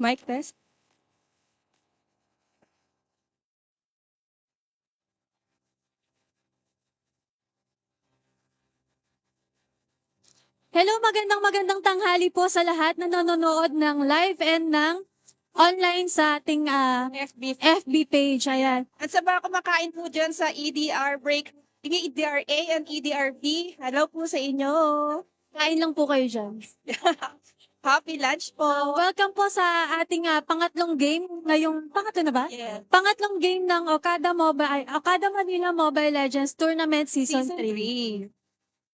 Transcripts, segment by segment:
Mic test. Hello, magandang tanghali po sa lahat na nanonood ng live and ng online sa ating FB page. Ayan. At sa mga kumakain po dyan sa EDR break, EDRA and EDRB, hello po sa inyo. Kain lang po kayo dyan. Happy lunch po. Welcome po sa ating pangatlong game. Ngayong, pangatlo na ba? Yeah. Pangatlong game ng Okada Manila Mobile Legends Tournament Season 3. 3.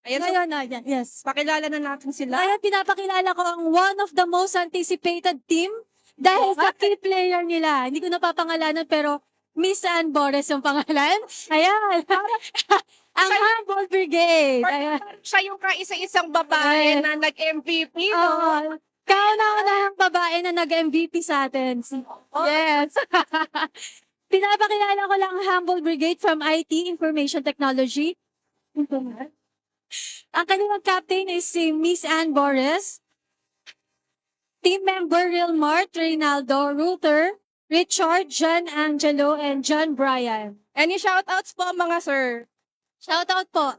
Ayan, so, Ngayon, yes. pakilala na natin sila. Ngayon, pinapakilala ko ang one of the most anticipated team dahil sa key player nila. Hindi ko napapangalanan pero Miss Ann Boris yung pangalan. Ayan. Ang Humble Brigade. Ayan. Siya yung kaisa-isang babae Yes. na nag-MVP, no? Oo. Kauna-unahang babae na nag-MVP sa atin. Yes. Pinapakilala ko lang ang Humble Brigade from IT, Information Technology. Ang kanilang captain is si Miss Ann Boris. Team member Real Mart, Reynaldo, Ruther, Richard, John Angelo, and John Brian. Any shoutouts po mga sir? Shoutout po.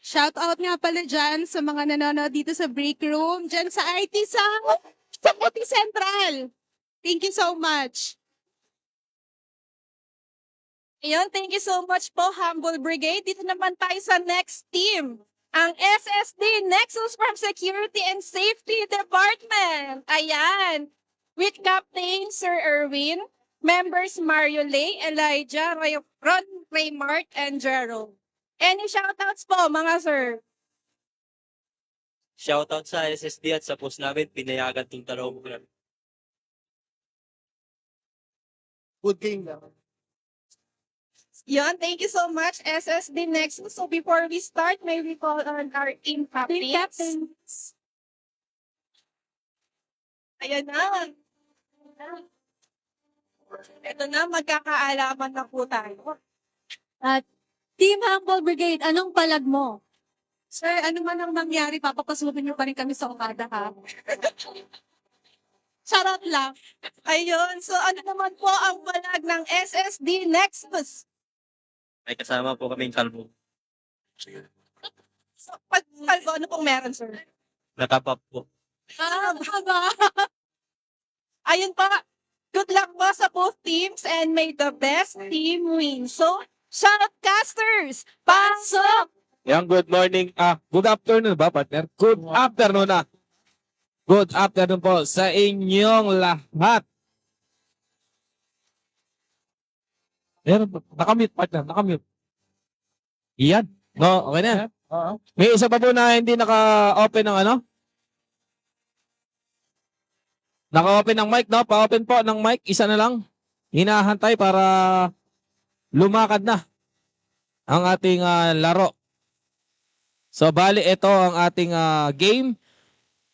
Shout out nga pala dyan sa mga nanonood dito sa break room, dyan sa IT sa Puti Central. Thank you so much. Ayun, thank you so much po, Humble Brigade. Dito naman tayo sa next team. Ang SSD, Nexus from Security and Safety Department. Ayan. With Captain Sir Erwin, members Mario Lay, Elijah, Ron Raymart, and Gerald. Any shoutouts po, mga sir? Shoutout sa SSD at sa post namin, pinayagan itong dalawang mo. Good game lang. Yan, thank you so much, SSD Nexus. So before we start, may we call on our team Team captains. captains. Ayan na. Ito na, magkakaalaman na po tayo. At Team Humble Brigade, anong palag mo? Sir, ano man ang mangyari, papapasukin niyo pa rin kami sa Okada, ha? Charot lang. Ayun, so ano naman po ang palag ng SSD Nexus? May kasama po kaming kalbo. So, pagkalbo, ano pong meron, sir? Nakapap po. Haba. Ayun pa, good luck po sa both teams and may the best team win. So, shoutcasters, pasok! Yang good morning. Good afternoon ba, partner? Good afternoon na. Good afternoon po sa inyong lahat. Meron ba? Nakamute, partner. Nakamute. Iyan. No, okay na. May isa pa po na hindi naka-open ng ano? Naka-open ng mic, no? Pa-open po ng mic. Isa na lang. Hinahantay para lumakad na ang ating laro. So, bali, ito ang ating game.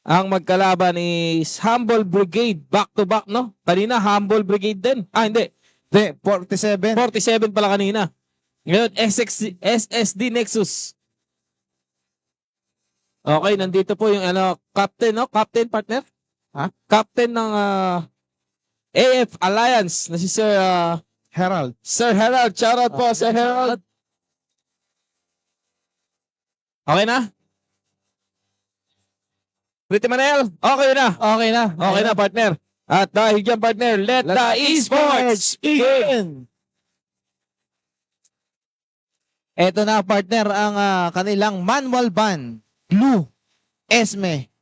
Ang magkalaban is Humble Brigade. Back-to-back, no? Kanina, Humble Brigade din. Hindi. 47. 47 pala kanina. Ngayon, SSD Nexus. Okay, nandito po yung captain, no? Captain, partner? Ha? Captain ng AF Alliance na si Sir Herald. Sir Herald. Shoutout po, Sir Herald. Okay na? Pretty Manel, okay na. Okay na. Okay na, partner. At dahil dyan, partner, let the esports begin! Ito na, partner, ang kanilang manual ban. Blue, Esme,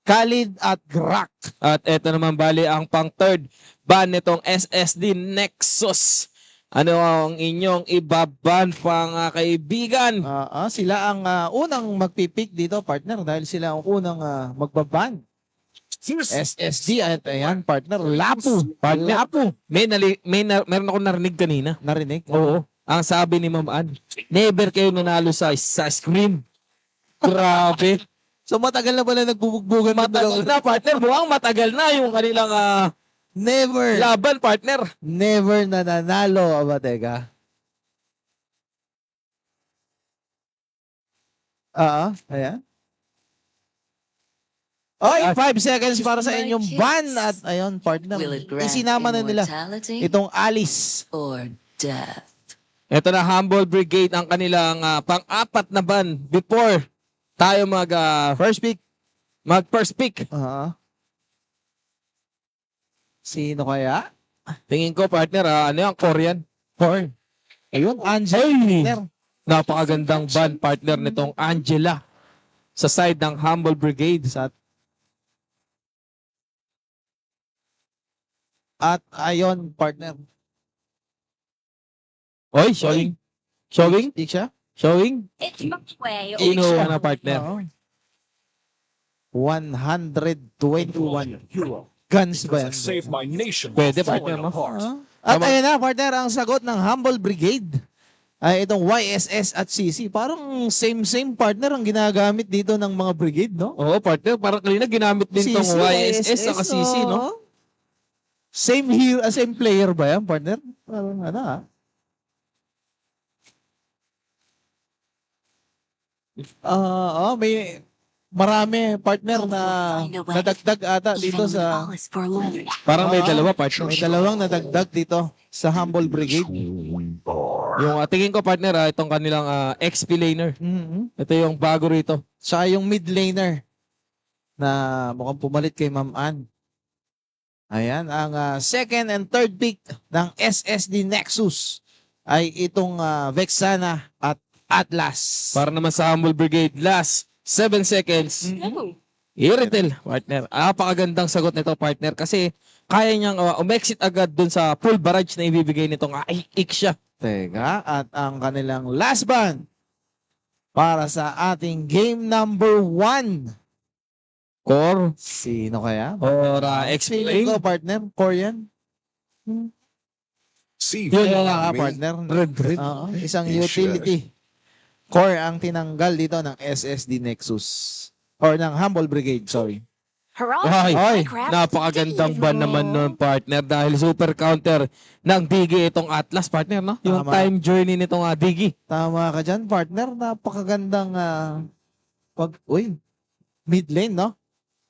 Khalid at Grak. At ito naman bali ang pang third ban nitong SSD Nexus. Ano ang inyong ibaban mga kaibigan? Sila ang unang magpipick dito, partner, dahil sila ang unang magbaban. SSD, at ayan, partner, Lapu. Partner, Lapu. meron akong narinig kanina. Narinig? Oo. Ang sabi ni Ma'am Ann, never kayo nanalo sa screen. Grabe. So matagal na pala nagbubugbugan. Matagal na, partner. Mukhang matagal na yung kanilang Never. laban, partner. Never na nanalo. Aba, teka. Ayan. Oy, 5 seconds para sa inyong ban. At ayun, partner, Will it grant isinama na nila immortality itong Alice. or death? Ito na, Humble Brigade ang kanilang pang-apat na ban before tayo First pick. mag-first pick. Sino kaya? Tingin ko, partner, ano yung Korean? Corn. Ayun, Angel. Ay! Partner. Napakagandang ban, partner, nitong Angela sa side ng Humble Brigade. At ayun, partner. Oy, showing. Showing? Di siya? Showing? It's my way. Inuha na, partner. Oo. 121 guns ba yan? Save my nation. Pwede, from partner, falling no? apart. At Tama. ayun na, partner, ang sagot ng Humble Brigade ay itong YSS at CC. Parang same partner ang ginagamit dito ng mga brigade, no? Oo, partner. Parang kanina ginamit din tong YSS sa CC, no? oo. Same hero, same player ba yan, partner? Parang ano, may marami partner na nadagdag ata dito sa Parang may dalawa, partner. may dalawang nadagdag dito sa Humble Brigade. Yung tingin ko, partner, itong kanilang XP laner. Ito yung bago rito. Tsaka yung mid laner na mukhang pumalit kay Ma'am Ann. Ayan, ang second and third pick ng SSD Nexus ay itong Vexana at Atlas. Para naman sa Humble Brigade, last 7 seconds. Iritel, partner. Napakagandang sagot nito, partner, kasi kaya niyang umexit agad dun sa full barrage na ibibigay nitong Iksha. Teka, at ang kanilang last ban para sa ating game number 1. Core Sino kaya? or XP Feeling ko, lane. partner, Korean. See Yun from nga, me. partner. Red. Oo, isang Yes, utility. Core ang tinanggal dito ng SSD Nexus. Or ng Humble Brigade, sorry. Ay, Ay, napakagandang ban naman nun, partner, dahil super counter ng Digi itong Atlas, partner, no? Yung Tama. time journey nitong Digi. Tama ka dyan, partner. Napakagandang mid lane, no?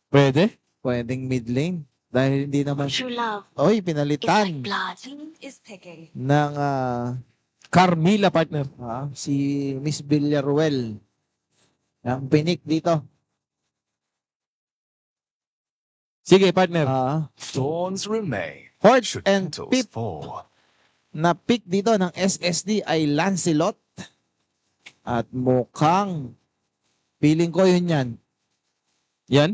Pwede? Pwedeng mid lane. Dahil hindi naman, True love pinalitan blood is picking. ng Carmilla, partner. si Miss Villaruel. Ang pinik dito. Sige, partner. Thorns remain. Fourth Should and petals fifth fall. na pick dito ng SSD ay Lancelot. At mukhang feeling ko yun yan. Yan.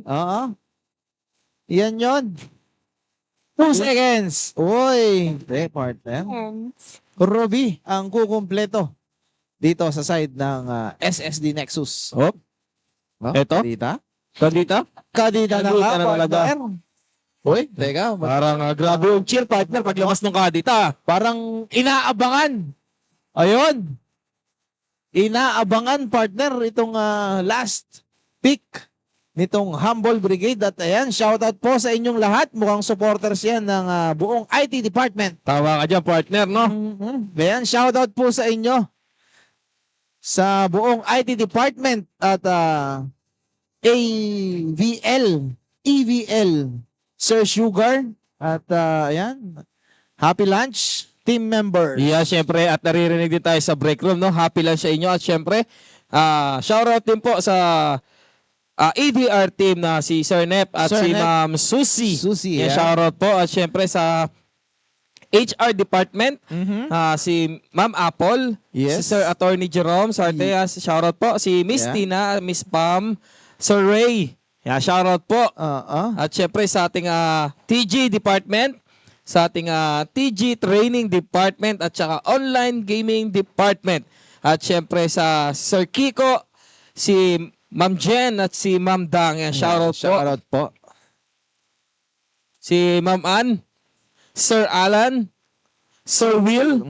Yan yun. 2 seconds. Uy, partner. Ruby ang kukumpleto dito sa side ng SSD Nexus. Oh. Eto? Kadita? Kadita na Ano nga, ka na talaga? partner. Uy, teka. Parang grabe yung cheer, partner, paglabas ng kadita. Parang inaabangan. Ayun. Inaabangan, partner, itong last pick nitong Humble Brigade. At ayan, shoutout po sa inyong lahat. Mukhang supporters yan ng buong IT department. Tawa ka dyan, partner, no? Ayan, shoutout po sa inyo sa buong IT department at AVL, EVL, Sir Sugar, at ayan, Happy Lunch, team member. Yeah, syempre, at naririnig din tayo sa break room, no? Happy lang sa inyo. At syempre, shoutout din po sa ADR team na si Sir Nep at Sir si Nep. Ma'am Susie. Susie, Yeah, yeah. shoutout po. At syempre sa HR department, si Ma'am Apple, Yes. si Sir Attorney Jerome Sartea, shoutout po. Si Miss Yeah. Tina, Miss Pam, Sir Ray. Yeah, shoutout po. At syempre sa ating TG department, sa ating TG training department at saka online gaming department. At syempre sa Sir Kiko, si Ma'am Jen at si Ma'am Dang. Yan, shoutout po. Si Ma'am Ann, Sir Alan, Sir Will,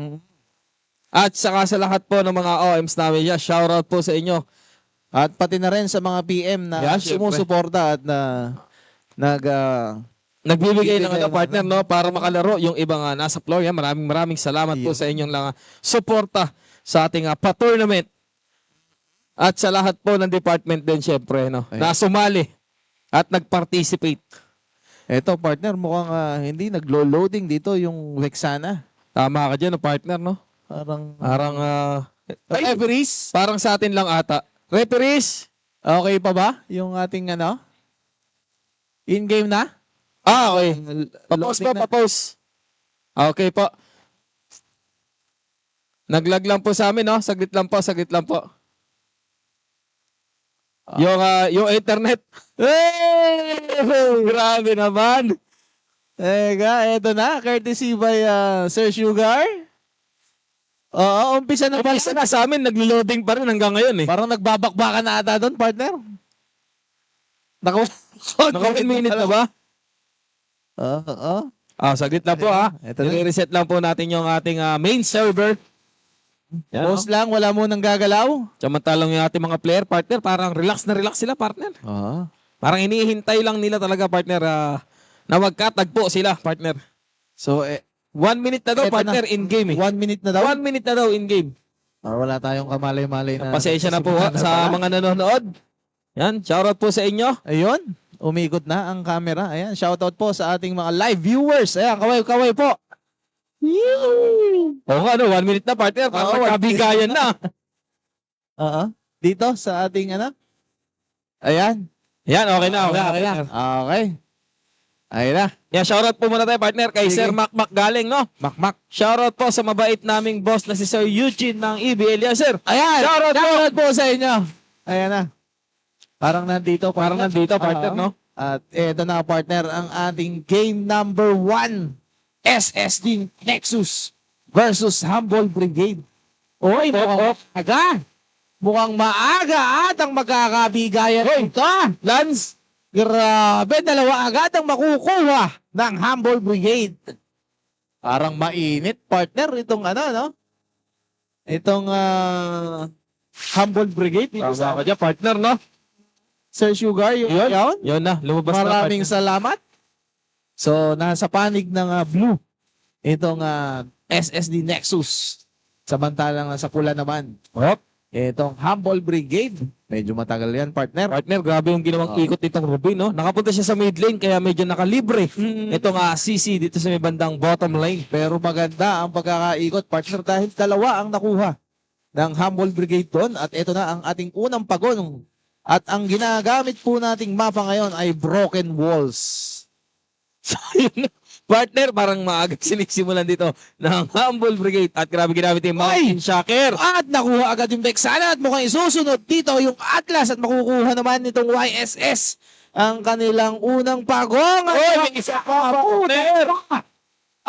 at saka sa lahat po ng mga OMs namin. Yeah, shoutout po sa inyo. At pati na rin sa mga PM na Yeah, syempre. sumusuporta at Nagbibigay ng Nagbibigay partner, no, para makalaro yung ibang nasa floor. Yan, maraming salamat po sa inyong lang suporta sa ating pa-tournament. At sa lahat po ng department din, syempre, no, na sumali at nag-participate. Eto, partner, mukhang hindi naglo-loading dito yung Vexana. Tama ka dyan, no, partner, no? Parang referees, Parang sa atin lang ata. Referees? okay pa ba yung ating in-game na? Okay. Papause po, Loading na. papause. Okay po. Naglag lang po sa amin, no? Saglit lang po, saglit lang po. Yung internet. Hey! Grabe naman. Teka, eto na, courtesy by Sir Sugar. Oo, umpisa na pala. Isa na sa amin, naglo-loading pa rin hanggang ngayon eh. Parang nagbabakbakan na ata doon, partner. Naka 1 minute na ba? Oo. Saglit lang po ha. Eto na. I-reset lang po natin yung ating main server. Yan, Pause lang, wala mo nang gagalaw. Samantalang yung ating mga player, partner, parang relax na relax sila, partner. Oo. Parang hinihintay lang nila talaga, partner, na magkatagpo sila, partner. So, 1 minute na daw, Eto partner, in-game eh. 1 minute na daw. 1 minute na daw in-game. Wala tayong kamalay-malay na. Pasensya na po ha, sa mga nanonood. Yan, shoutout po sa inyo. Ayun, umikot na ang camera. Ayan, shoutout po sa ating mga live viewers. Ayan, kaway-kaway po. Oo nga, 1 minute na, partner. Parang Oo, magkabigayan na. Oo. Dito sa ating Ayan. Yan, okay na. Okay na. Okay. Ayun na. Yan, shoutout po muna tayo, partner, kay Sige. Sir Macmac galing, no? Makmak. Shoutout po sa mabait naming boss na si Sir Eugene ng EBL. Yan, sir. Ayan. Shoutout po. po sa inyo. Ayan na. Parang nandito. Parang nandito, partner, Oo. no? At eto na, partner, ang ating game number 1. SSD Nexus versus Humble Brigade. Oy, mukhang maaga. Mukhang maaga at ang magkakabigayan ito. Lance, Grabe, dalawa agad ang makukuha ng Humble Brigade. Parang mainit, partner, itong Itong Humble Brigade. Dito tama ka dyan, partner, no? Sir Sugar, yun. Yun na, lumabas na, Maraming partner. salamat. So, nasa panig ng blue itong SSD Nexus. Samantalang nasa pula naman Hop. itong Humble Brigade. Medyo matagal yan, partner. Partner, grabe yung ginawang ikot nitong Rubin, no? Nakapunta siya sa mid lane, kaya medyo nakalibre. Itong CC dito sa may bandang bottom lane. Pero maganda ang pagkakaikot, partner, dahil dalawa ang nakuha ng Humble Brigade doon. At ito na ang ating unang pagon. At ang ginagamit po nating mapa ngayon ay Broken Walls. So, yun na. Partner, parang maaga sinisimulan dito ng Humble Brigade. At grabe ginamit yung Mountain Shocker. At nakuha agad yung Vexana at mukhang isusunod dito yung Atlas at makukuha naman nitong YSS ang kanilang unang pagong. Oy, may isa pa, partner.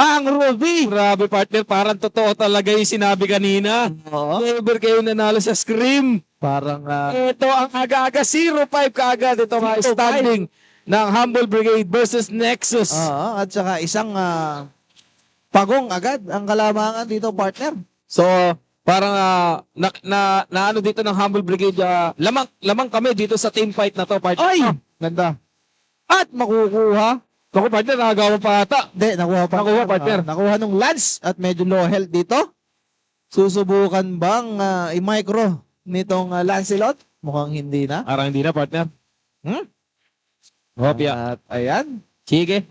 Ang Ruby. Grabe, partner, parang totoo talaga yung sinabi kanina. Oo. Never kayo nanalo sa Scream. Parang Ito ang aga-aga 0-5 kaagad. Ito nga 0-5. standing ng Humble Brigade versus Nexus. at saka isang pagong agad ang kalamangan dito, partner. So, parang na ano dito ng Humble Brigade, lamang kami dito sa team fight na to, partner. Ay! Ganda. At makukuha. Ako, partner, nakagawa pa ata. Hindi, nakuha pa. Nakuha, partner. Nakuha nung Lance at medyo low health dito. Susubukan bang i-micro nitong Lancelot? Mukhang hindi na. Parang hindi na, partner. Hopya. At ayan. Sige.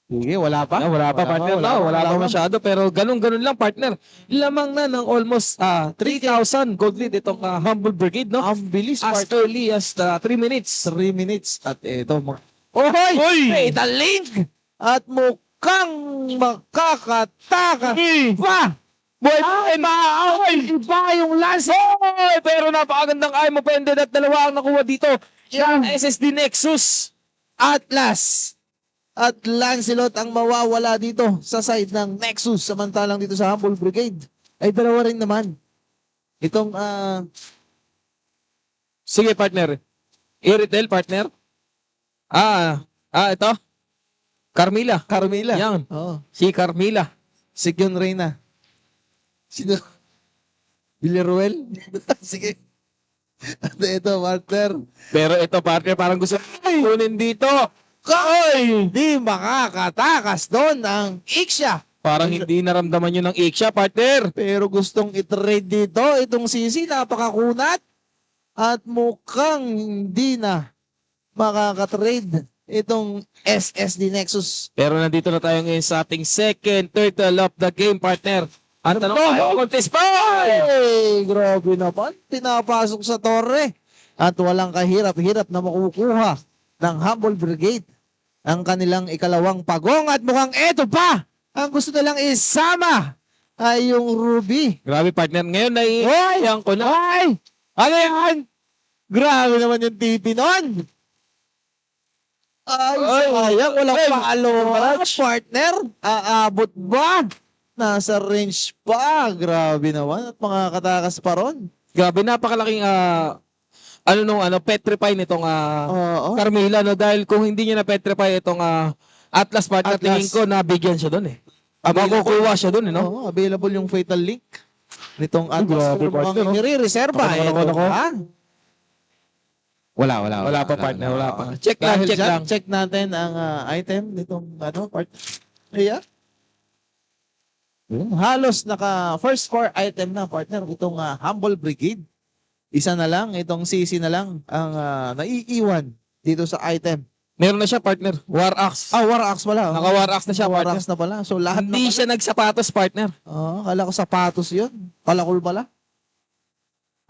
Sige, wala pa. Wala pa, partner. Wala pa masyado. Pero ganun-ganun lang, partner. Lamang na ng almost 3,000 gold lead itong Humble Brigade, no? Ang bilis, As partner. early as 3 minutes. 3 minutes. At ito, Oy! Fatal Link! At mukhang makakatakas pa! Boy, Iba yung Lance! Hoy! Pero napakagandang eye mo, Pended, at dalawa ang nakuha dito. Yung SSD Nexus. Atlas at Lancelot ang mawawala dito sa side ng Nexus. Samantalang dito sa Humble Brigade ay dalawa rin naman. Itong Sige, partner. I-retail, partner. Ito. Carmila. Carmila. Yan. Oh, Si Carmila. Sigyon Reyna. Sino? Villaruel? Sige. At ito, partner. Pero ito, partner, parang gusto kunin dito. Hindi makakatakas doon ang Iksha. Parang hindi naramdaman yun ng Iksha, partner. Pero gustong i-trade dito. Itong Sisi, napakakunat. At mukhang hindi na makakatrade itong SSD Nexus. Pero nandito na tayo ngayon sa ating second turtle of the game, partner. Ang tanong tayo, contest pa! Hey, grabe naman. Pinapasok sa torre. At walang kahirap-hirap na makukuha ng Humble Brigade ang kanilang ikalawang pagong. At mukhang eto pa! Ang gusto nilang isama ay yung Ruby. Grabe, partner. Ngayon, naiiyan ko na. Ay! Ano yan? Grabe naman yung TV nun. Ay, sayang. Walang follow-up, partner. Aabot ba? Nasa range pa. Grabe naman. At makakatakas pa ron. Grabe, napakalaking petrify nitong Oo. Carmela, no? Dahil kung hindi niya na petrify itong Atlas, partner, Atlas. tingin ko nabigyan siya doon eh. Makukuha siya doon, eh, no? Oo, available yung Fatal Link nitong Atlas. grabe, Pero mukhang partner, no? nire-reserva. Ako. Wala. Wala pa, partner, wala pa. Check lang, Dahil check dyan, lang. check natin ang item nitong partner. Ayan. Halos naka first core item na, partner, itong Humble Brigade. Isa na lang, itong CC na lang ang naiiwan dito sa item. Meron na siya, partner. War Axe. War Axe pala. Naka-War Axe na siya, War partner. Axe na pala. So lahat Hindi na siya nagsapatos, partner. kala ko sapatos yun. Palakol pala.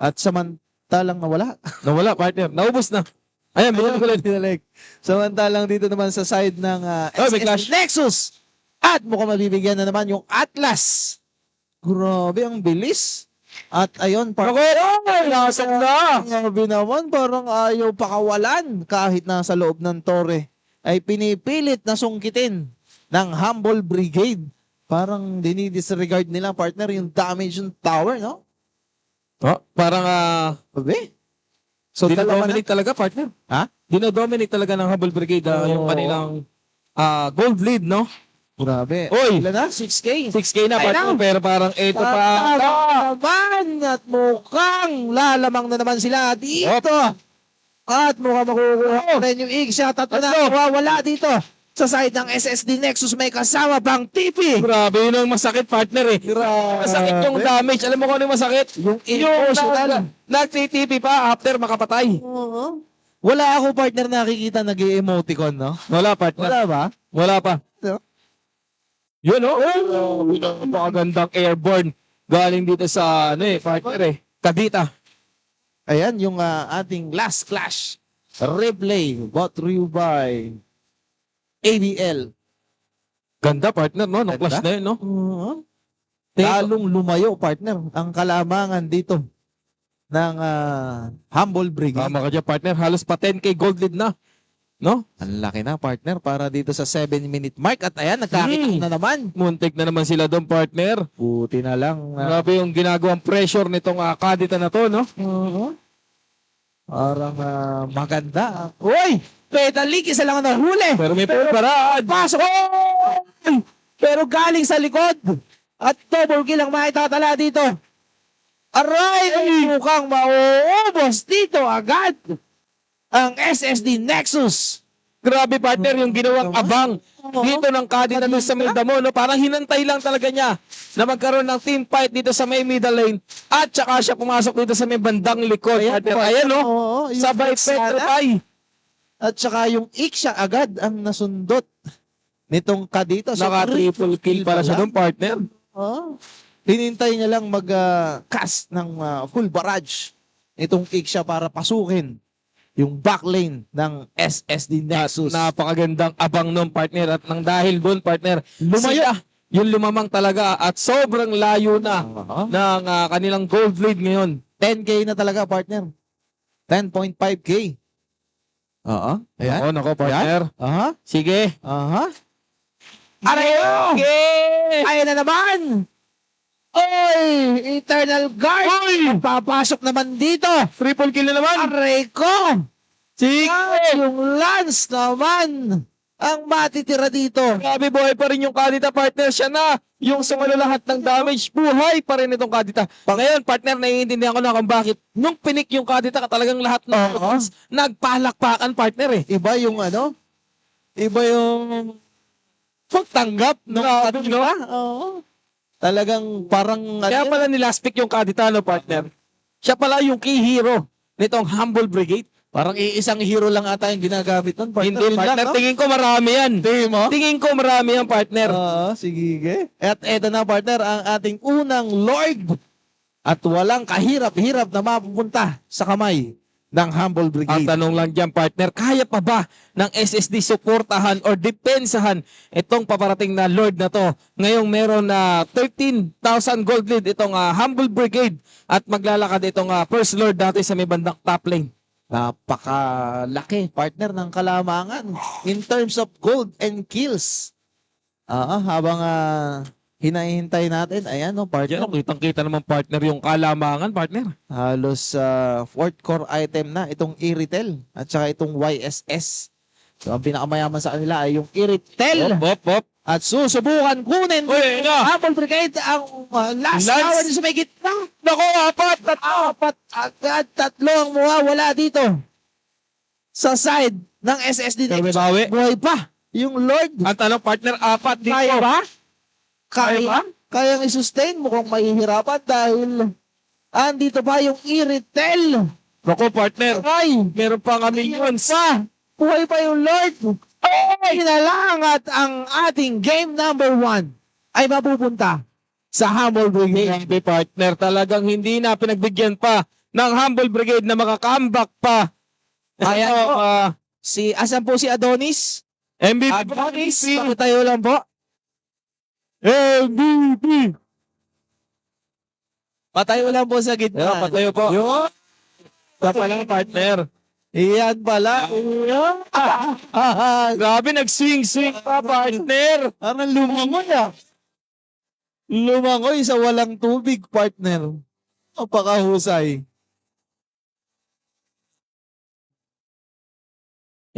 At samantalang nawala. Nawala, partner. Naubos na. Ayan, binili ko lang. Dinalik. Samantalang dito naman sa side ng Oh, may SSD clash. Nexus. At mukhang mabibigyan na naman yung Atlas. Grabe, ang bilis. At ayun, Nasaan na? grabe naman, parang ayaw pakawalan kahit nasa loob ng tore. Ay pinipilit na sungkitin ng Humble Brigade. Parang dinidisregard nila, partner, yung damage ng tower, no? Oh, parang Babe. So, dalawa na. dinodominate talaga, partner. Ha? Dinodominate talaga ng Humble Brigade yung Oo. kanilang gold lead, no? Grabe. Oy! Ilan na? 6K. 6K na, Ay, partner. lang. Pero parang ito pa. naman at mukhang lalamang na naman sila dito. At mukhang makukuha rin yung shot at nawawala dito sa side ng SSD Nexus. May kasama pang TP. Grabe, yun ang masakit, partner eh. Masakit yung damage. Alam mo kung ano yung masakit? Yung Yung emotional. nag-TTP pa after makapatay. Oo. Wala ako, partner, nakikita nag-emoticon, no? Wala, partner. Wala ba? Wala pa. No? Yun, oh. Napakagandang airborne. Galing dito sa, partner eh. Kadita. Ayan, yung ating last clash. Replay brought to you by ABL. Ganda, partner, no? Nung Ganda? clash na yun, no? Talong lumayo, partner, ang kalamangan dito ng Humble Brigade. Tama ka dyan, partner. Halos pa 10K gold lead na. No? Ang laki na, partner, para dito sa 7-minute mark. At ayan, nagkakita na naman. Muntik na naman sila doon, partner. Buti na lang. Grabe yung ginagawang pressure nitong kadita na to, no? Parang maganda. Uy! Pedal leak, isa lang ang nahuli. Pero may paraan. Pasok! Oy! Pero galing sa likod. At double kill ang maitatala dito. Aray! Mukhang mauubos dito agad ang SSD Nexus. Grabe, partner, yung ginawang abang dito ng kadita doon sa may damo, no? Parang hinantay lang talaga niya na magkaroon ng team fight dito sa may middle lane at saka siya pumasok dito sa may bandang likod. Partner. Ayan, no? Oo, yung Sabay Petrify. petrify. At saka yung Iksha agad ang nasundot nitong kadita. So, Naka-triple kill para siya doon, partner. Oh. Hinintay niya lang mag-cast ng full barrage itong Iksha para pasukin yung backlane ng SSD Nexus. Napakagandang abang nun, partner. At nang dahil doon, partner, Lumayo. sila yung lumamang talaga at sobrang layo na Oo. ng kanilang gold lead ngayon. 10K na talaga, partner. 10.5K. Oo. Ayan. Oo, nako, partner. Aha. Sige. Aha. Aray! Okay! Ayan na naman! Oy! Eternal Guard! Oy! Papasok naman dito! Triple kill na naman! Aray ko! Sige! At yung Lance naman ang matitira dito. Grabe, buhay pa rin yung kadita, partner. Siya na yung sumalo lahat ng damage. Buhay pa rin itong kadita. Ngayon, partner, naiintindihan ko na kung bakit nung pinik yung kadita, talagang lahat ng weapons nagpalakpakan, partner eh. Iba yung iba yung pagtanggap ng Grabe, no? Oo. Talagang parang Kaya pala nilaspik yung kadita, no, partner? Siya pala yung key hero nitong Humble Brigade. Parang iisang hero lang ata yung ginagamit nun, partner. Hindi partner, no? tingin ko marami yan. Tingin mo? Tingin ko marami yan, partner. Oo, sige. At eto na, partner, ang ating unang Lord. At walang kahirap-hirap na mapupunta sa kamay ng Humble Ang Brigade. tanong lang dyan, partner, kaya pa ba ng SSD suportahan or depensahan itong paparating na Lord na to? Ngayong meron na 13,000 gold lead itong Humble Brigade at maglalakad itong First Lord natin sa may bandang top lane. Napakalaki, partner, ng kalamangan in terms of gold and kills. Habang hinahintay natin, ayan, no, partner. Yan, kitang-kita naman, partner, yung kalamangan, partner. Halos fourth core item na itong Iritel at saka itong YSS. So, ang pinakamayaman sa kanila ay yung Iritel. Hop. At susubukan kunin Uy, ng Humble Brigade ang last Lance. hour sa may gitna. Nako, apat! Apat agad, tatlo ang mawawala dito. Sa side ng SSD. Bawi. Buhay pa. Yung Lord. Ang tanong, partner, apat dito. Kaya ba? Kaya ba? Kayang i-sustain. Mukhang mahihirapan dahil andito pa yung Iritel. Nako, partner, Ay, meron pa kami yun sa... buhay pa yung Lord. Ay, na lang at ang ating game number 1 ay mapupunta sa Humble Brigade. Grabe, partner, talagang hindi na pinagbigyan pa ng Humble Brigade na makakambak pa. Ayan Ito, po. Asan po si Adonis? MVP. Adonis, tayo lang po. MVP. Patayo lang po sa gitna. Yan, patayo po. Yun. Ito pala, partner. Iyan pala. Grabe, nag-swing-swing pa, partner. Parang lumangoy Lumangoy sa walang tubig, partner. Napakahusay.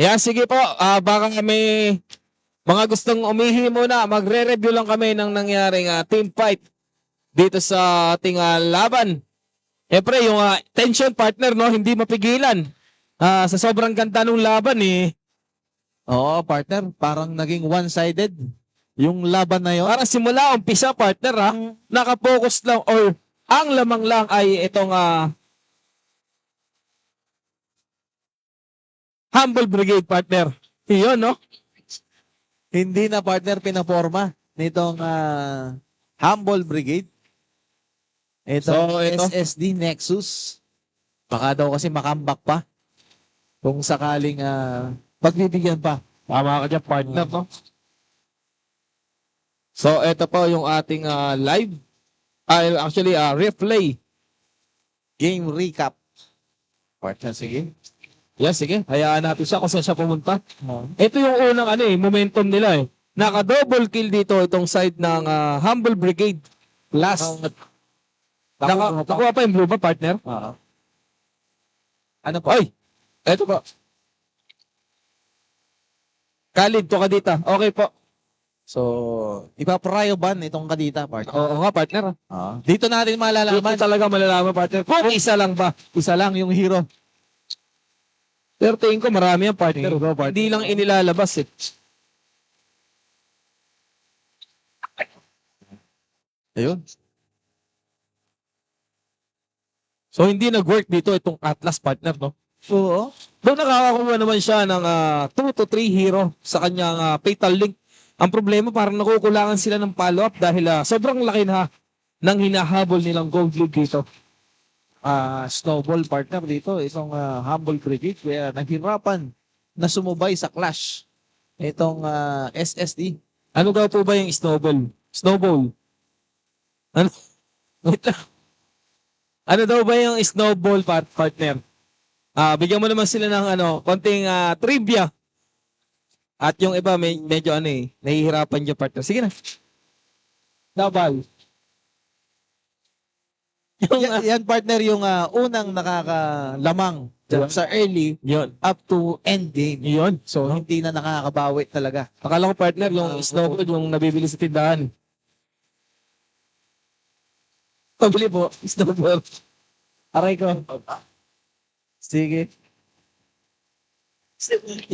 Yeah, sige po. Baka may mga gustong umihi muna, magre-review lang kami ng nangyaring team fight dito sa ating laban. Siyempre, yung tension, partner, no, hindi mapigilan. Sa sobrang ganda ng laban Oo, partner. Parang naging one-sided yung laban na yun. para simula umpisa, partner, nakapokus lang or ang lamang lang ay itong Humble Brigade, partner. Iyon, no? Hindi na, partner, pinaporma nitong Humble Brigade. So, ito. SSD Nexus. Baka daw kasi makambak pa. Kung sakaling pagbibigyan pa. Tama ka dyan, partner, no? So, ito po yung ating live. Actually, replay. Game recap. Partner, sige. Yeah, sige. Hayaan natin siya kung saan siya pumunta. Ito yung unang momentum nila Naka-double kill dito itong side ng Humble Brigade. Last. Nakuha pa yung blue ba, partner? Ano po? Ay! Ito po. Khalid, to Kadita. Okay po. So, ipaprayo ban itong kadita, partner. Oo nga, partner. Dito natin Dito malalaman. talaga malalaman, partner. Kung isa lang ba? Isa lang yung hero. Pero tingin ko marami yan, partner. Tingin ko, partner. Hindi lang inilalabas Ayun. So, hindi nag-work dito itong Atlas, partner, no? Oo. Doon nakakakuha naman siya ng 2 to 3 hero sa kanyang Fatal Link. Ang problema, parang nakukulangan sila ng follow-up dahil sobrang laki na ng hinahabol nilang gold lead dito. Snowball, partner, dito. Itong Humble Brigade. Kaya nahirapan na sumubay sa clash. Itong SSD. Ano daw po ba yung snowball? Snowball? Ano? Wait lang. Ano daw ba yung snowball, partner? Bigyan mo naman sila ng konting trivia. At yung iba medyo nahihirapan dyan, partner. Sige na. Double. Yan, partner, yung unang nakakalamang sa early Yun. up to end game. Yun. So, hindi na nakakabawi talaga. Akala ko, partner, yung snowball yung nabibili sa tindahan. Pabili po, snowball. Aray ko. Sige.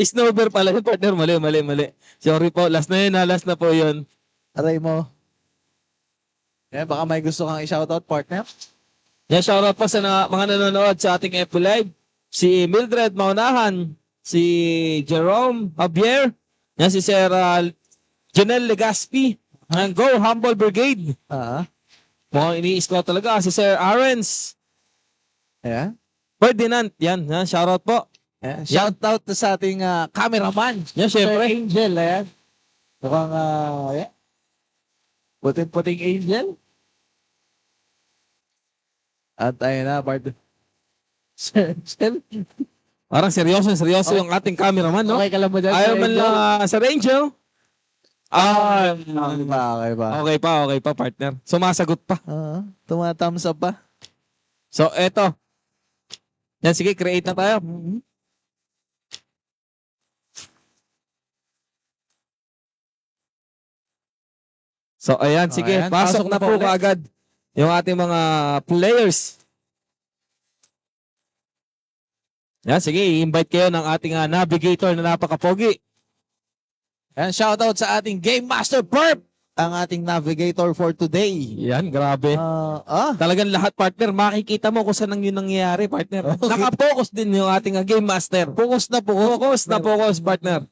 Snowball pala yun, partner. Mali. Sorry po, last na yun, last na po yun. Aray mo. Yan, baka may gusto kang i-shoutout, partner. Yan, shoutout po sa mga nanonood sa ating FB Live. Si Mildred Maunahan, si Jerome Javier, yan si Sir Janelle Legaspi, ng Go Humble Brigade. Mukhang ini-scout talaga. Si Sir Arens Ayan. Ferdinand, yan, shoutout po. Ayan. Shout out sa ating cameraman. Yan, Sir syempre. Angel, ayan. Mukhang, ayan. Puting-puting Angel. At ayun na, part. Sir Angel. Parang seryoso yung ating cameraman, no? Okay ka lang ba dyan, Ayaw Sir man Angel? lang, Sir Angel. Okay ba? Okay pa, partner. Sumasagot pa. Tumatams up pa. So, eto. Yan, sige, create na tayo. So, ayan, sige, Ayan, pasok na po ulit. kaagad yung ating mga players. Yan, sige, i-invite kayo ng ating navigator na napaka-pogi. Ayan, shout out sa ating Game Master Perp, ang ating navigator for today. Yan, grabe. Talagang lahat, partner, makikita mo kung saan ang yun nangyayari, partner. Naka-focus din yung ating game master. Focus na focus. Focus, partner.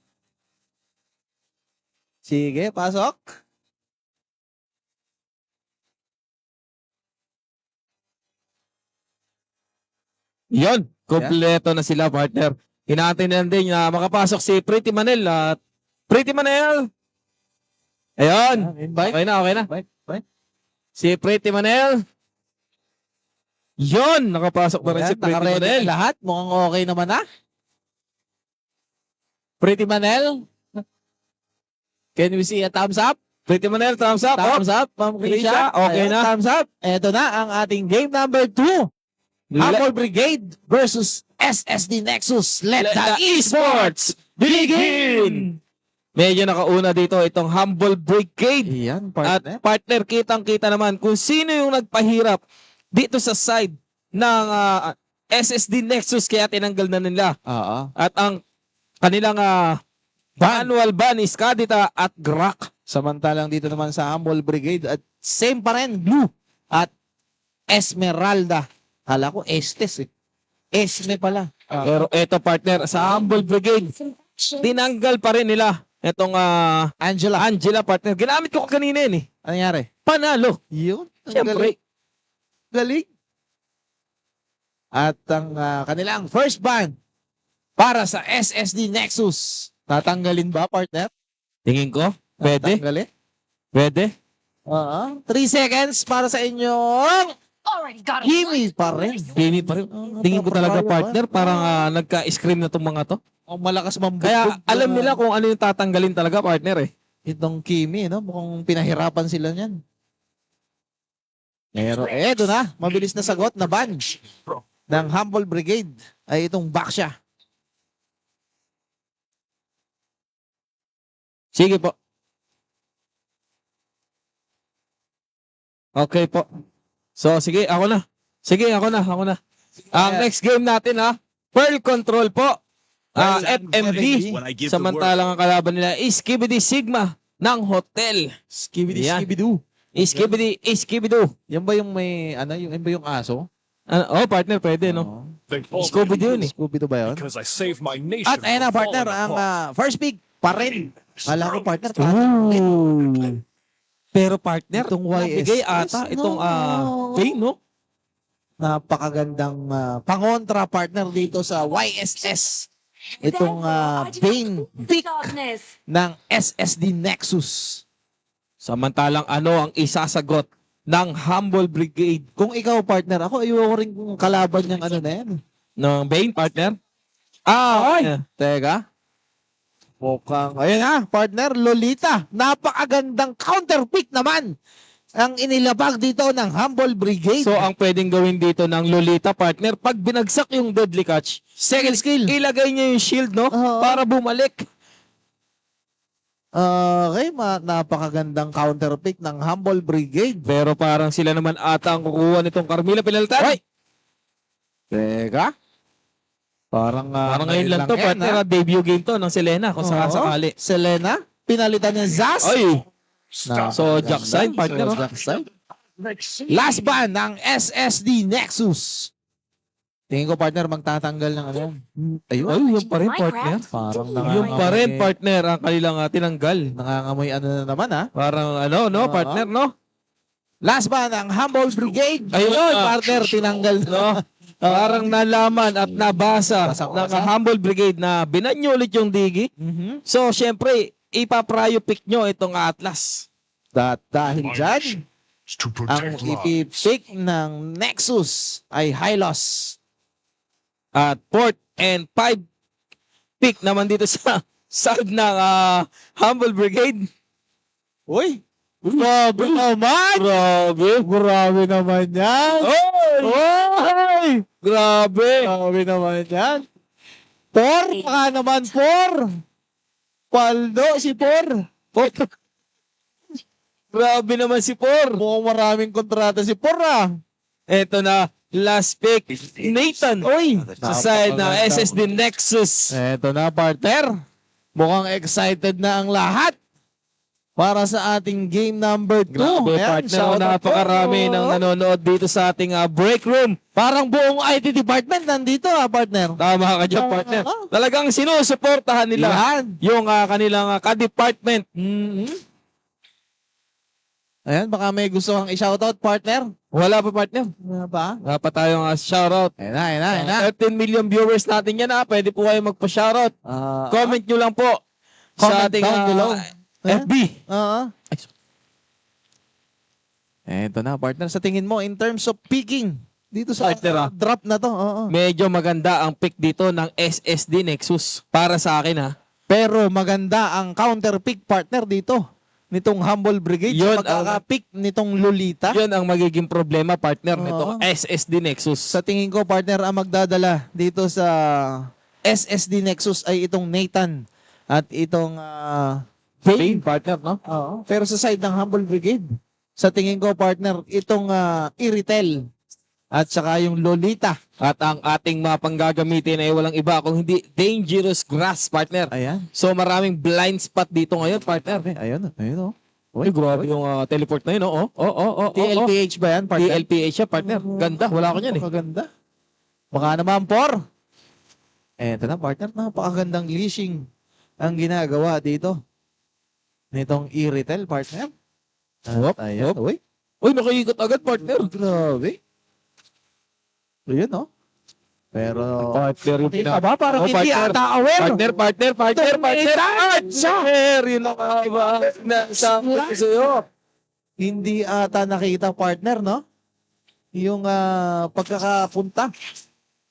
Sige, pasok. Yon, kompleto na sila, partner. Hinahantay na lang din na makapasok si Pretty Manel. Pretty Manel! Ayun. Invite. Okay na. Invite. Si Pretty Manel. Yon, nakapasok na rin si Pretty Naka-ready Manel. lahat. Mukhang okay naman Pretty Manel. Can we see a thumbs up? Pretty Manel, thumbs up. Thumbs up, Ma'am Krisha, Krisha. okay Ayan, na. Thumbs up. Ito na ang ating game number 2. Humble Brigade versus SSD Nexus. Let the esports begin! Medyo nakauna dito itong Humble Brigade. Iyan, At partner, kitang-kita naman kung sino yung nagpahirap dito sa side ng SSD Nexus kaya tinanggal na nila. At ang kanilang manual ban is Kadita at Grak. Samantalang dito naman sa Humble Brigade at same pa rin, Blue at Esmeralda. Hala ko Estes eh. Esme pala. Pero eto partner, sa Humble Brigade, tinanggal pa rin nila itong Angela partner. Ginamit ko kanina yun eh. Ano nangyari? Panalo. Yun. Ang Siyempre. galing. At ang kanilang first ban para sa SSD Nexus. Tatanggalin ba, partner? Tingin ko, pwede. Tatanggalin? Pwede. 3 seconds para sa inyong Already got Kimi pa rin. Kimi pa rin. Tingin ko talaga partner, parang nagka-scream na itong mga to. Ang malakas mambugbog. Kaya alam nila kung ano yung tatanggalin talaga partner eh. Itong Kimi, no? Mukhang pinahirapan sila niyan. Pero eto na, mabilis na sagot na ban ng Humble Brigade ay itong Baksha. Sige po. Okay po. So sige, ako na. Ang next game natin Pearl Control po. FMV. When I give the word, Samantalang ang kalaban nila is Skibidi Sigma ng Hotel. Skibidi Yan. Skibidoo. Skibidi. Yan ba yung may, yan ba yung aso? Partner, pwede no? they call Scooby-Doo yun me eh. Scooby-Doo ba yun? because I saved my nation. At ayan na, from partner, falling ang apart. first pick pa rin. Kala ko, partner, Pero partner, Itong YS. nabigay ata itong Vayne, no? napakagandang pangontra, partner, dito sa YSS. Itong Bane pick ng SSD Nexus. Samantalang ang isasagot ng Humble Brigade Kung ikaw, partner, ako ayoko rin kung kalaban niyang ano na yan. ng Vayne, partner? Ay! Teka. Mukhang, ayun na, partner, Lolita. Napakagandang counter pick naman ang inilabag dito ng Humble Brigade. So, ang pwedeng gawin dito ng Lolita, partner, pag binagsak yung deadly catch, second skill. ilagay niya yung shield, no? Oo. Para bumalik. Okay, napakagandang counter pick ng Humble Brigade. Pero parang sila naman ata ang kukuha nitong Carmilla Pinaltan. Ay! Teka. Parang Parang ngayon lang to, partner. Debut game to ng Selena, kung sakasakali. Selena, pinalitan niya Zaz. Ay! Na- So, Jack side, partner, So, no? Jack side. Last ban ng SSD Nexus. Tingin ko, partner, magtatanggal ng ano. Ayun. Ay, yung pa rin, partner. Parang Yung pa rin, partner, ang kanilang tinanggal. Nangangamoy ano na naman, ha? Parang ano, no, Oo. partner, no? Last ba, ang Humble Brigade. Ayun, partner, tinanggal No? Parang nalaman at nabasa Basang-basa. ng Humble Brigade na binanyo ulit yung digi. Mhm. So, syempre, ipaprayo pick nyo itong Atlas. Dahil dyan, To ang protect lives. ipipick ng Nexus ay Hylos. At 4th and 5 pick naman dito sa side ng Humble Brigade. Uy! Grabe naman! Grabe naman yan! Oy! Oy! Grabe! Grabe naman yan! Por! Baka naman por! Paldo si por! Grabe naman si Por. Mukhang maraming kontrata si por ah! Eto na, last pick, Nathan. Uy! Sa side ng SSD Nexus. Eto na, partner. Mukhang excited na ang lahat para sa ating game number 2. Grabe, partner. Napakarami ng nanonood dito sa ating break room. Parang buong IT department nandito partner. Tama ka dyan, partner. Talagang sinusuportahan nila Yan. yung kanilang ka-department. Ayan, baka may gusto kang i-shoutout, partner. Wala pa, partner. Ano ba? Wala pa tayong shoutout. Ayan na, ayan na, ayan na. 13 million viewers natin yan. Pwede po kayo magpa-shoutout. Comment nyo lang po Comment sa ating down below. FB. Oo. Eto na, partner. Sa tingin mo, in terms of picking, dito sa Partner, drop na to, oo. Medyo maganda ang pick dito ng SSD Nexus. Para sa akin, Pero maganda ang counter pick, partner, dito. Nitong Humble Brigade. Yun Sa pagkaka-pick nitong Lolita. Yun ang magiging problema, partner, Oo. nitong SSD Nexus. Sa tingin ko, partner, ang magdadala dito sa SSD Nexus ay itong Nathan at itong Pain, partner, no? Oo. Pero sa side ng Humble Brigade, sa tingin ko, partner, itong Iritel at saka yung Lolita. At ang ating mapanggagamitin ay walang iba kung hindi Dangerous Grass, partner. Ayan. So maraming blind spot dito ngayon, partner. Ayun, ayun. Uy, grabe yung teleport na yun, oh. TLPH ba yan, partner? TLPH siya, partner. Ganda, wala ko yan eh. Maganda. Baka naman, por. Eto na, partner. Napakagandang leashing ang ginagawa dito. Nitong Iritel, partner. Wop, Ayan. wop. Uy, Uy, nakaikot agad, partner. grabe. Ayun, no? Pero, Partner yung kita ba? Parang Oh, hindi partner. ata aware. Partner. Partner, yun ang sabi ko sa'yo. Hindi ata nakita, partner, no? Yung pagkakapunta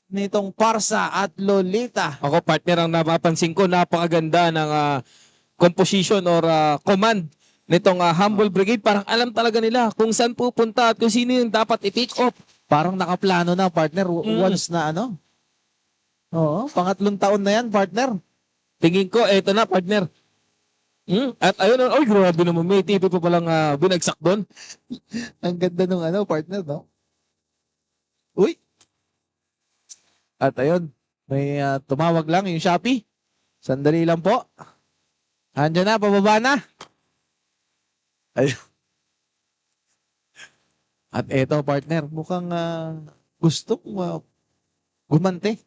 nitong Parsa at Lolita. Ako, partner, ang napapansin ko, napakaganda ng composition or command nitong Humble Brigade. Parang alam talaga nila kung saan pupunta at kung sino yung dapat i-pick off. Parang nakaplano na, partner, once na ano. Oo, pangatlong taon na yan, partner. Tingin ko, eto na, partner. At ayun, oh, grabe naman. May TV pa palang binagsak doon. Ang ganda nung partner, no? Uy! At ayun, may tumawag lang yung Shopee. Sandali lang po. Andiyan na, pababa na. Ayun. At eto, partner, mukhang gustong gumante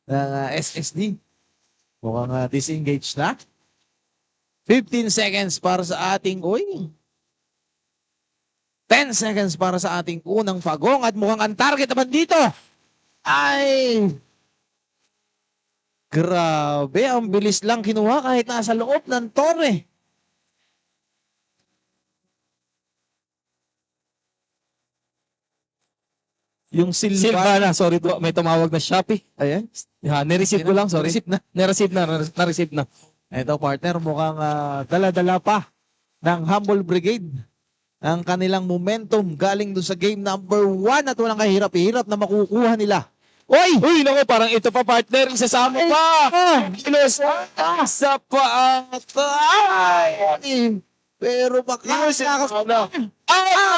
ng SSD. Mukhang disengage na. 15 seconds para sa ating, 10 seconds para sa ating unang pagong at mukhang ang target naman dito ay grabe, ang bilis lang kinuha kahit nasa loob ng torre. Yung Silvana, sorry po, may tumawag na Shopee. Ayan. Nireceive ko lang, sorry. Receive na. Na-receive na. Ito, partner, mukhang dala-dala pa ng Humble Brigade ang kanilang momentum galing doon sa game number 1 at walang kahirap-hirap na makukuha nila. Uy, naku, parang ito pa, partner. Isasama pa. Isa pa ata. Pero baka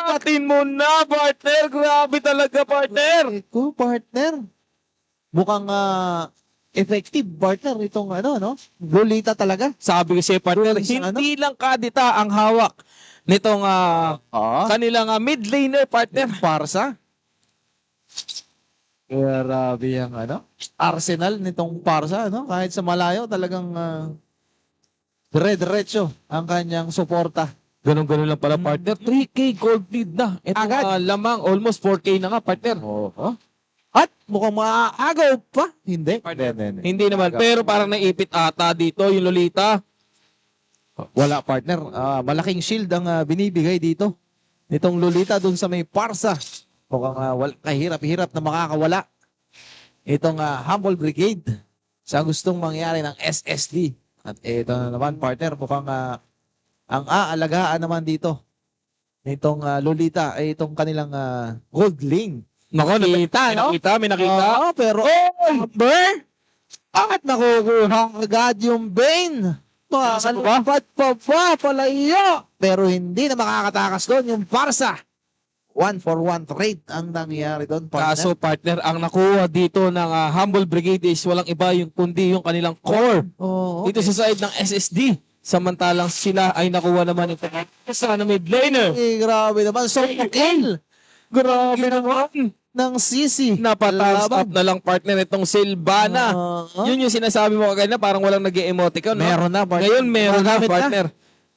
Atin mo na, partner. Grabe talaga, partner. Ito, partner. Mukhang effective, partner, itong no? Lolita talaga. Sabi ko sa'yo, partner, hindi lang kadita ang hawak nitong kanilang mid laner, partner. Parsa. Grabe yung arsenal nitong Parsa, kahit sa malayo talagang dire-diretso ang kanyang suporta. Ganun-ganun lang pala, partner. 3K gold lead na. Ito Agad. lamang, almost 4K na nga, partner. Oo. At mukhang maaagaw pa. Hindi. Hindi naman, pero parang naipit ata dito yung Lolita. Wala, partner. Malaking shield ang binibigay dito. Nitong Lolita dun sa may Parsa. Mukhang kahirap-hirap na makakawala. Itong Humble Brigade sa gustong mangyari ng SSD. At ito na naman, partner, mukhang ang aalagaan naman dito nitong Lolita ay itong kanilang gold lane. Nako, Nakita, no? may nakita. Oo, pero Amber, at nakukuha agad yung Bane. Makalapad pa palayo. Pero hindi na makakatakas doon yung Parsa. 1-for-1 trade ang nangyari doon, partner. Kaso, partner, ang nakuha dito ng Humble Brigade is walang iba yung kundi yung kanilang core. Oo. Dito sa side ng SSD. Samantalang sila ay nakuha naman yung sana mid laner. Grabe naman. So, kill Grabe naman. ng Sisi. Napatans up na lang, partner, itong Silvana. Yun yung sinasabi mo kagad na parang walang nag-emoticon, no? Meron na, partner. Ngayon, meron na, Magamit partner.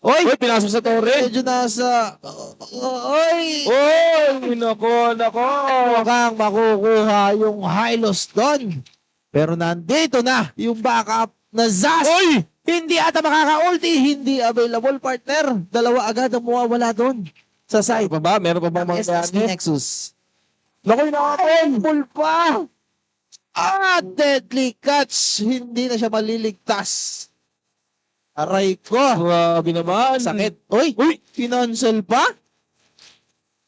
Oy! Uy, pinasok sa torre. Medyo nasa... Oy! Uy, nako. Mukhang makukuha yung Hylos doon. Pero nandito na yung backup na Zaz. Uy! Hindi ata makaka-ulti. Hindi available, partner. Dalawa agad ang mawawala doon sa side. Meron pa ba Ang mga SSD Nexus. Naku, natin! Full pa! Deadly catch. Hindi na siya maliligtas. Aray ko. Grabe naman. Sakit. Uy! Kinansel pa?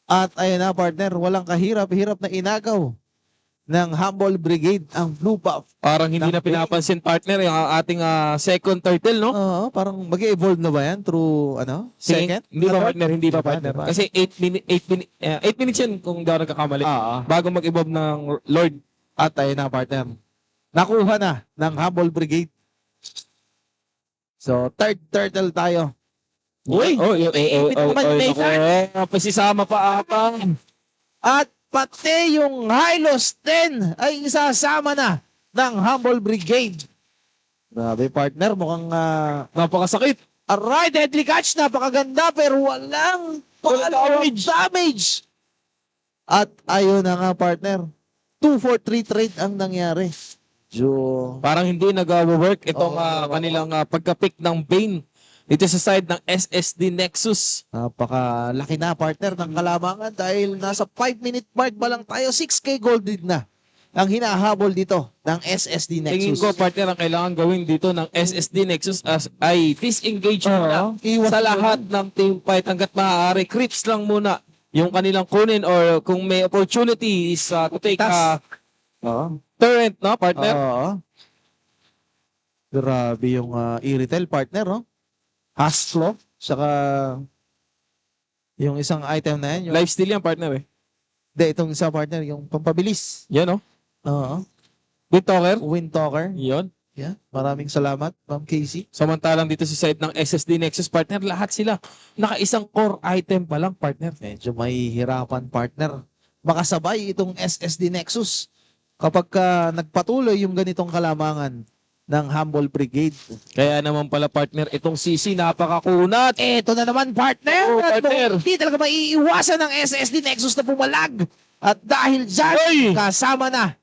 At ayun na, partner. Walang kahirap-hirap na inagaw ng Humble Brigade ang blue buff. Parang hindi na pinapansin, partner, yung ating second turtle, no? Oo, parang mag-evolve na ba yan through, second? Hindi ba, partner? Hindi ba, Diba, partner? diba? Kasi 8 minutes yun kung daw nagkakamali. Bago mag-evolve ng Lord. At ayun na, partner. Nakuha na ng Humble Brigade. So, third turtle tayo. Uy! Ipit naman, Nathan. Pasisama pa ata. At pati yung Hylos 10 ay isasama na ng Humble Brigade. Grabe, partner. Mukhang Napakasakit. aray, deadly catch. Napakaganda pero walang damage. At ayun na nga, partner. 2-for-3 trade ang nangyari. Parang hindi nag-work itong kanilang pagka-pick ng Bane dito sa side ng SSD Nexus. Napakalaki na, partner, ng kalamangan dahil nasa 5-minute mark pa lang tayo. 6K gold lead na ang hinahabol dito ng SSD Tingin Nexus. ko, partner, ang kailangan gawin dito ng SSD Nexus ay disengage muna Iwas sa muna. lahat ng team fight hanggat maaari. Creeps lang muna yung kanilang kunin or kung may opportunity is to take Oo. turret, no, partner? Oo. Grabe yung Iritel, partner, no? Hasflo, saka yung isang item na yan. Yung, Lifesteal yan, partner, eh. Hindi, itong isa, partner, yung pampabilis. Yan, no? Oo. Big talker. Wind Talker. Yun. Yeah. Maraming salamat, Ma'am Casey. Samantalang dito sa side ng SSD Nexus, partner, lahat sila naka-isang core item pa lang, partner. Medyo mahihirapan, partner. Makasabay itong SSD Nexus kapag nagpatuloy yung ganitong kalamangan ng Humble Brigade. Kaya naman pala, partner, itong CC napakakunat. Eto na naman, partner. Oo, At partner. Hindi talaga maiiwasan ng SSD Nexus na bumalag. At dahil dyan, kasama na.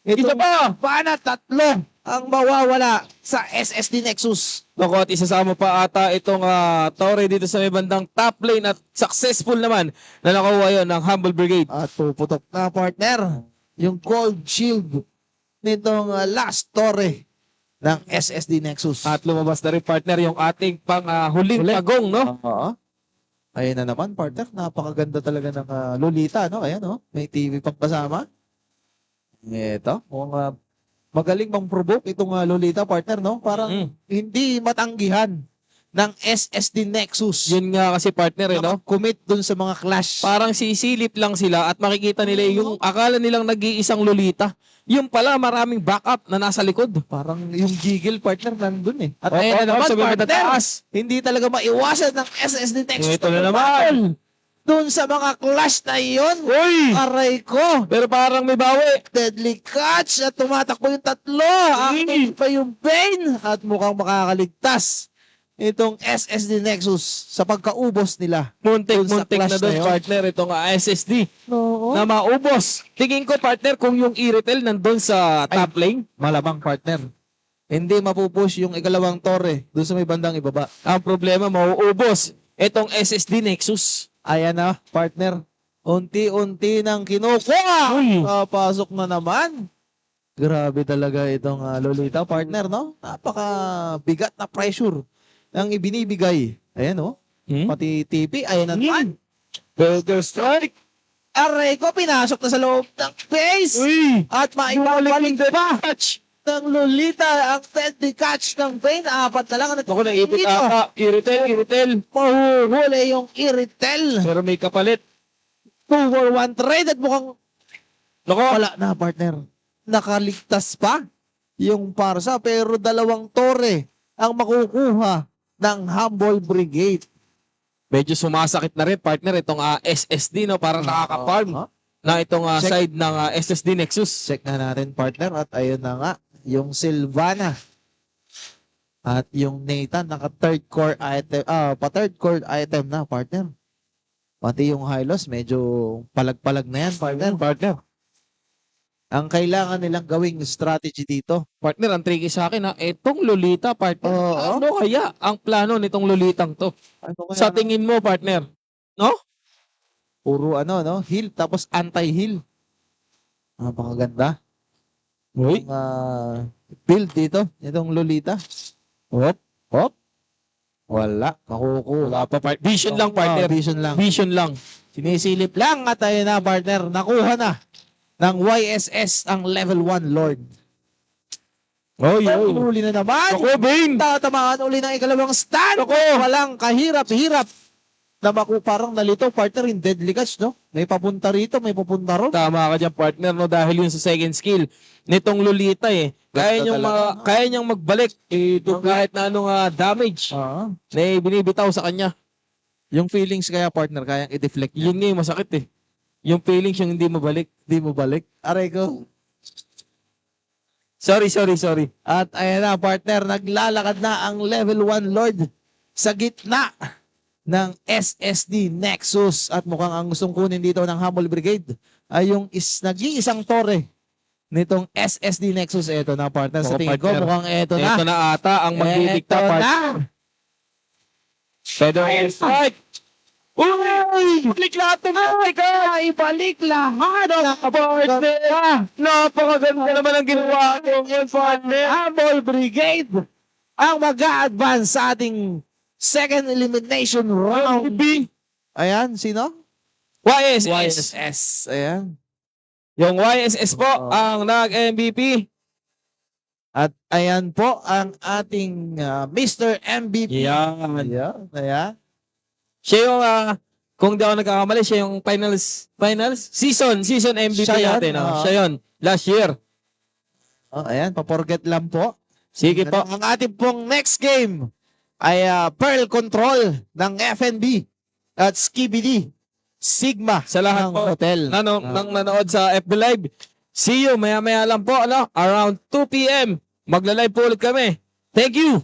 Isa pa! Paana tatlo ang mawawala sa SSD Nexus. Naku, at isasama pa ata itong Torre dito sa may bandang top lane at successful naman na nakuha yun ng Humble Brigade. At puputok na, partner, yung cold shield nitong last torre ng SSD Nexus. At lumabas na rin, partner, yung ating huling pagong, no? Oo. Ayun na naman, partner. Napakaganda talaga ng Lolita, no? Ayan, no? May TV pang kasama. Ito. Mukhang magaling mang-provoke itong Lolita, partner, no? Parang hindi matanggihan ng SSD Nexus. Yun nga kasi, partner, no? Commit dun sa mga clash. Parang sisilip lang sila at makikita nila yung akala nilang nag-iisang Lolita. Yung pala, maraming backup na nasa likod. Parang yung giggle, partner, nandun eh. At Oo, ayun na naman, sabi mo, partner. matataas. Hindi talaga maiwasan ng SSD Nexus. Ito na naman. Doon sa mga clash na iyon. Uy! Aray ko. Pero parang may bawi. Deadly catch at tumatakbo yung tatlo. Active pa yung Bane at mukhang makakaligtas itong SSD Nexus sa pagkaubos nila. Muntik-muntik Doon sa na clash doon, na yun. partner, itong SSD Oo. na maubos. Tingin ko, partner, kung yung Iritel nandun sa top lane, Malamang partner. Hindi mapupush yung ikalawang torre doon sa may bandang ibaba. ang problema, mauubos. Itong SSD Nexus. Ayan na, partner. Unti-unti nang kinukuha. Uy! Pasok na naman. Grabe talaga itong Lolita, partner, no? Napaka-bigat na pressure ang ibinibigay. Ayan, no? Hmm? Pati TP, ayan na naman. Burger strike. Aray ko, pinasok na sa loob ng base. Uy! At maibabalik pa ng Lolita ang deadly catch ng Bane. Apat na lang. Ako, naipit ata. Iritel. Mahuhuli yung Iritel. Pero may kapalit. 2-for-1 trade at mukhang Nako, wala na, partner. Nakaligtas pa yung Parsa pero dalawang torre ang makukuha ng Humble Brigade. medyo sumasakit na rin, partner, itong SSD, no? Parang nakaka-farm na itong Check. side ng SSD Nexus. Check na natin, partner. At ayun na nga, yung Sylvana at yung Nathan naka third core item, pa-third core item na, partner. Pati yung Hylos, medyo palag-palag na yan, partner. Ang kailangan nilang gawing strategy dito. Partner, ang tricky sa akin, itong Lolita, partner. Oo. Ano kaya ang plano nitong Lolitang to? Ano kaya? Sa tingin mo, partner? Puro no? Heal, tapos anti-heal. Napakaganda. Uy, Ang build dito, itong Lolita. Hop. Wala. Makukuha. wala pa, partner. Vision lang, partner. Vision lang. Vision lang. Sinisilip lang at ayun na, partner. Nakuha na ng YSS ang level 1 Lord. Oy, Huli na naman. Ako, Bane! Tatamaan uli ng ikalawang stand. Walang kahirap-hirap. Na parang nalito, partner, in deadly catch, no? May papunta rito, may papunta ron. Tama ka dyan, partner, no? Dahil yun sa second skill nitong Lolita, eh. Kaya niyang magbalik ito kahit na anong damage na binibitaw sa kanya. Yung feelings kaya, partner, kayang i-deflect niya. Yun nga yung masakit, eh. Yung feelings yung hindi mabalik. Di mo balik. Aray ko. Sorry. At ayan na, partner, naglalakad na ang level 1 Lord sa gitna ng SSD Nexus. At mukhang ang gustong kunin dito ng Humble Brigade ay yung nag-iisang torre nitong SSD Nexus. Ito na, partner. Sa Oo, tingin ko, partner. mukhang ito na. Ito na ata ang magdidikta, Ito partner. na. Pedro strike! Uy! Balik lahat ng Ibalik lahat. partner! Napakaganda naman ang ginawa ko ngayon, partner. Humble Brigade ang mag-a-advance sa ating second elimination round. Ayan, sino? YSS. YSS. Ayan. Yung YSS po Oo. ang nag-MVP. At ayan po ang ating Mr. MVP. Yan. Ayan. Siya yung, kung di ako nagkakamali, siya yung finals, season MVP Siya yun, natin. oo. Siya yun, last year. Oh, ayan, paporget lang po. Sige po. Ang ating pong next game ay Pearl Control ng FNB at Skibidi Sigma Sa lahat ng po. hotel. Nang nanood sa FB Live. See you, maya-maya lang po, around 2 p.m. Magla-live po ulit kami. Thank you!